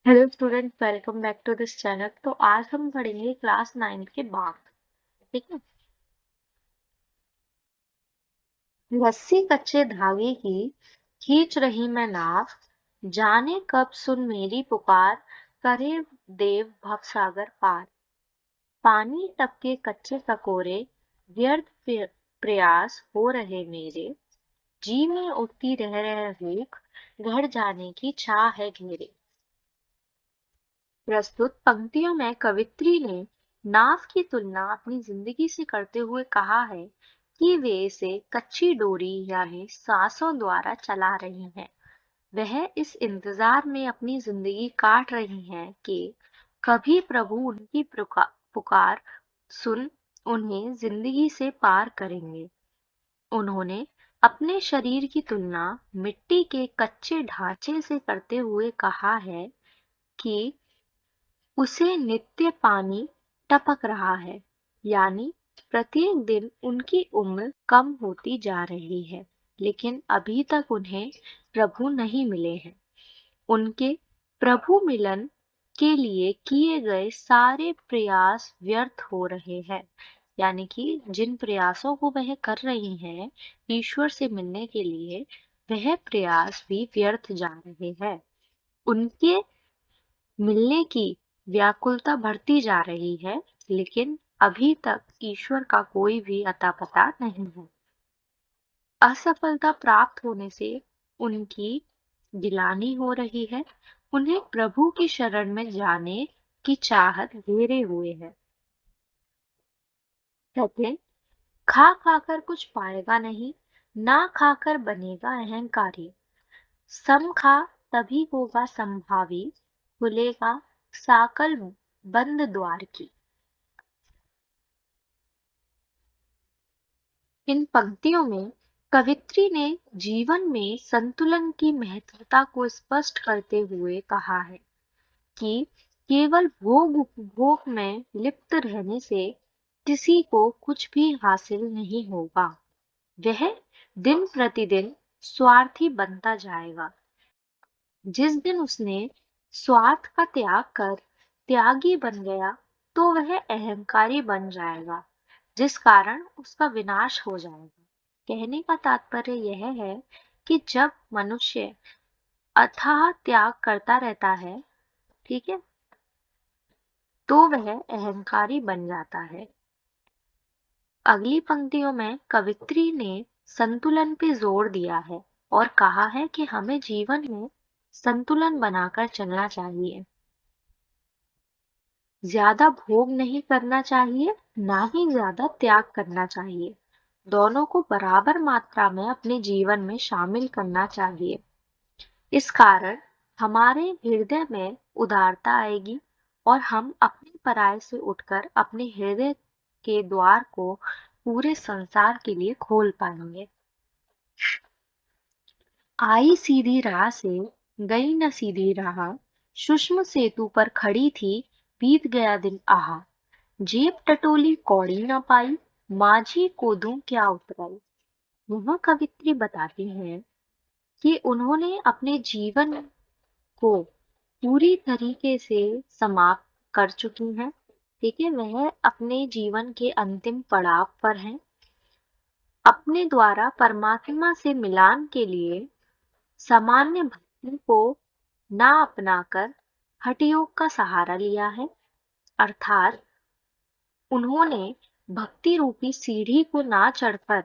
Hello student, welcome back to this channel. तो आज हम पढ़ेंगे क्लास 9 के बाघ। ठीक है। रस्सी कच्चे धागे की खींच रही मैं नाव, जाने कब सुन मेरी पुकार, करे देव भवसागर पार। पानी टपके कच्चे ककोरे, व्यर्थ प्रयास हो रहे मेरे, जी में उठती रह भूख, घर जाने की चाह है घेरे। प्रस्तुत पंक्तियों में कवित्री ने नाव की तुलना अपनी जिंदगी से करते हुए कहा है कि वे इसे कच्ची डोरी यानी सांसों द्वारा चला रही हैं। वह इस इंतजार में अपनी जिंदगी काट रही हैं कि कभी प्रभु उनकी पुकार सुन उन्हें जिंदगी से पार करेंगे। उन्होंने अपने शरीर की तुलना मिट्टी के कच्चे ढांचे से करते हुए कहा है कि उसे नित्य पानी टपक रहा है, यानी प्रत्येक दिन उनकी उम्र कम होती जा रही है, लेकिन अभी तक उन्हें प्रभु नहीं मिले हैं। उनके प्रभु मिलन के लिए किए गए सारे प्रयास व्यर्थ हो रहे हैं, यानी कि जिन प्रयासों को वह कर रही हैं ईश्वर से मिलने के लिए, वह प्रयास भी व्यर्थ जा रहे हैं। उनके मिलने की व्याकुलता बढ़ती जा रही है, लेकिन अभी तक ईश्वर का कोई भी अता पता नहीं है। असफलता प्राप्त होने से उनकी गिलानी हो रही है। उन्हें प्रभु की शरण में जाने की चाहत घेरे हुए है। कहते, खा खाकर कुछ पाएगा नहीं, ना खाकर बनेगा अहंकारी। सम खा तभी होगा संभावी, खुलेगा साकल बंद द्वार की। इन पंक्तियों में कवित्री ने जीवन में संतुलन की महत्वता को स्पष्ट करते हुए कहा है कि केवल भोग उपभोग में लिप्त रहने से किसी को कुछ भी हासिल नहीं होगा। वह दिन प्रतिदिन स्वार्थी बनता जाएगा। जिस दिन उसने स्वार्थ का त्याग कर त्यागी बन गया, तो वह अहंकारी बन जाएगा, जिस कारण उसका विनाश हो जाएगा। कहने का तात्पर्य यह है कि जब मनुष्य अथाह त्याग करता रहता है, ठीक है, तो वह अहंकारी बन जाता है। अगली पंक्तियों में कवित्री ने संतुलन पे जोर दिया है और कहा है कि हमें जीवन में संतुलन बनाकर चलना चाहिए। ज्यादा भोग नहीं करना चाहिए, ना ही ज्यादा त्याग करना चाहिए। दोनों को बराबर मात्रा में अपने जीवन में शामिल करना चाहिए। इस कारण हमारे हृदय में उदारता आएगी और हम अपने पराये से उठकर अपने हृदय के द्वार को पूरे संसार के लिए खोल पाएंगे। आई सीधी राह से गई न सीधी राह, सूक्ष्म सेतु पर खड़ी थी, बीत गया दिन आहा। जेब टटोली कौड़ी न पाई, माझी को दूं क्या उतराई। वह कवित्री बताती हैं कि उन्होंने अपने जीवन को पूरी तरीके से समाप्त कर चुकी हैं। ठीक है, वह अपने जीवन के अंतिम पड़ाव पर हैं। अपने द्वारा परमात्मा से मिलान के लिए सामान्य भक्ति को ना अपनाकर हठ योग का सहारा लिया है, अर्थात उन्होंने भक्ति रूपी सीढ़ी को ना चढ़कर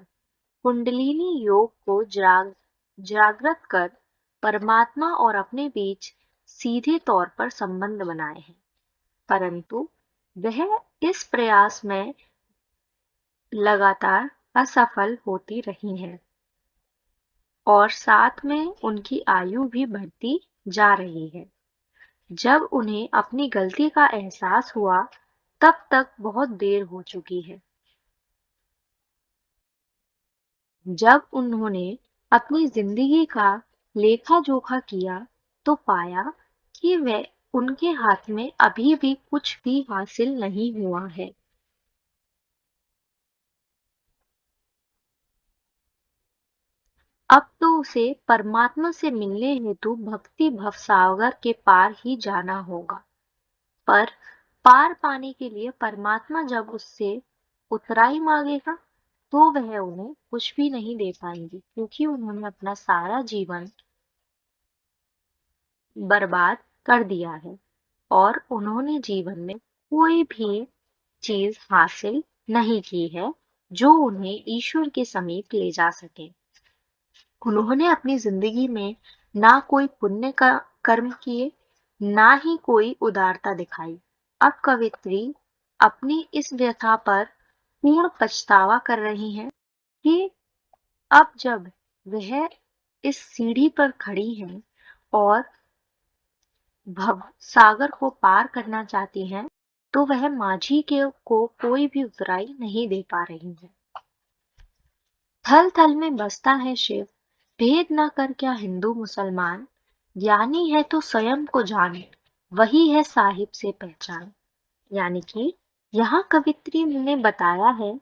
कुंडलिनी योग को जागृत कर परमात्मा और अपने बीच सीधे तौर पर संबंध बनाए हैं। परंतु वह इस प्रयास में लगातार असफल होती रही हैं और साथ में उनकी आयु भी बढ़ती जा रही है। जब उन्हें अपनी गलती का एहसास हुआ, तब तक बहुत देर हो चुकी है। जब उन्होंने अपनी जिंदगी का लेखा जोखा किया, तो पाया कि वह उनके हाथ में अभी भी कुछ भी हासिल नहीं हुआ है। अब तो उसे परमात्मा से मिलने हेतु भक्ति भवसागर के पार ही जाना होगा। पर पार पाने के लिए परमात्मा जब उससे उतराई मांगेगा तो वह उन्हें कुछ भी नहीं दे पाएंगे, क्योंकि उन्होंने अपना सारा जीवन बर्बाद कर दिया है और उन्होंने जीवन में कोई भी चीज हासिल नहीं की है जो उन्हें ईश्वर के समीप ले जा सके। उन्होंने अपनी जिंदगी में ना कोई पुण्य का कर्म किए, ना ही कोई उदारता दिखाई। अब कवित्री अपनी इस व्यथा पर पूर्ण पछतावा कर रही हैं कि अब जब वह इस सीढ़ी पर खड़ी हैं और भव सागर को पार करना चाहती हैं, तो वह माझी के को कोई भी उतराई नहीं दे पा रही है। थल थल में बसता है शिव, भेद न कर क्या हिंदू मुसलमान, ज्ञानी है तो स्वयं को जाने, वही है साहिब से पहचान। यानी कि यहाँ कवित्री ने बताया है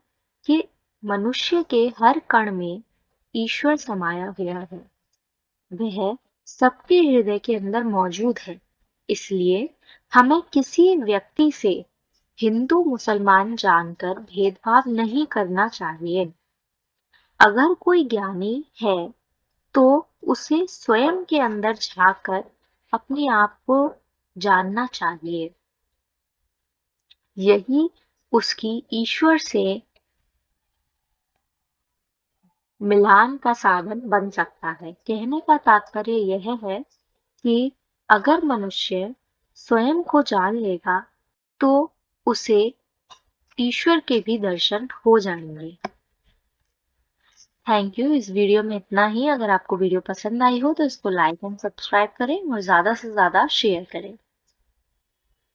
कि मनुष्य के हर कण में ईश्वर समाया हुआ है, वह सबके हृदय के अंदर मौजूद है। इसलिए हमें किसी व्यक्ति से हिंदू मुसलमान जानकर भेदभाव नहीं करना चाहिए। अगर कोई ज्ञानी है तो उसे स्वयं के अंदर झांककर अपने आप को जानना चाहिए। यही उसकी ईश्वर से मिलान का साधन बन सकता है। कहने का तात्पर्य यह है कि अगर मनुष्य स्वयं को जान लेगा तो उसे ईश्वर के भी दर्शन हो जाएंगे। Thank you. इस वीडियो में इतना ही। अगर आपको वीडियो पसंद आई हो तो इसको लाइक एंड सब्सक्राइब करें और ज्यादा से ज्यादा शेयर करें।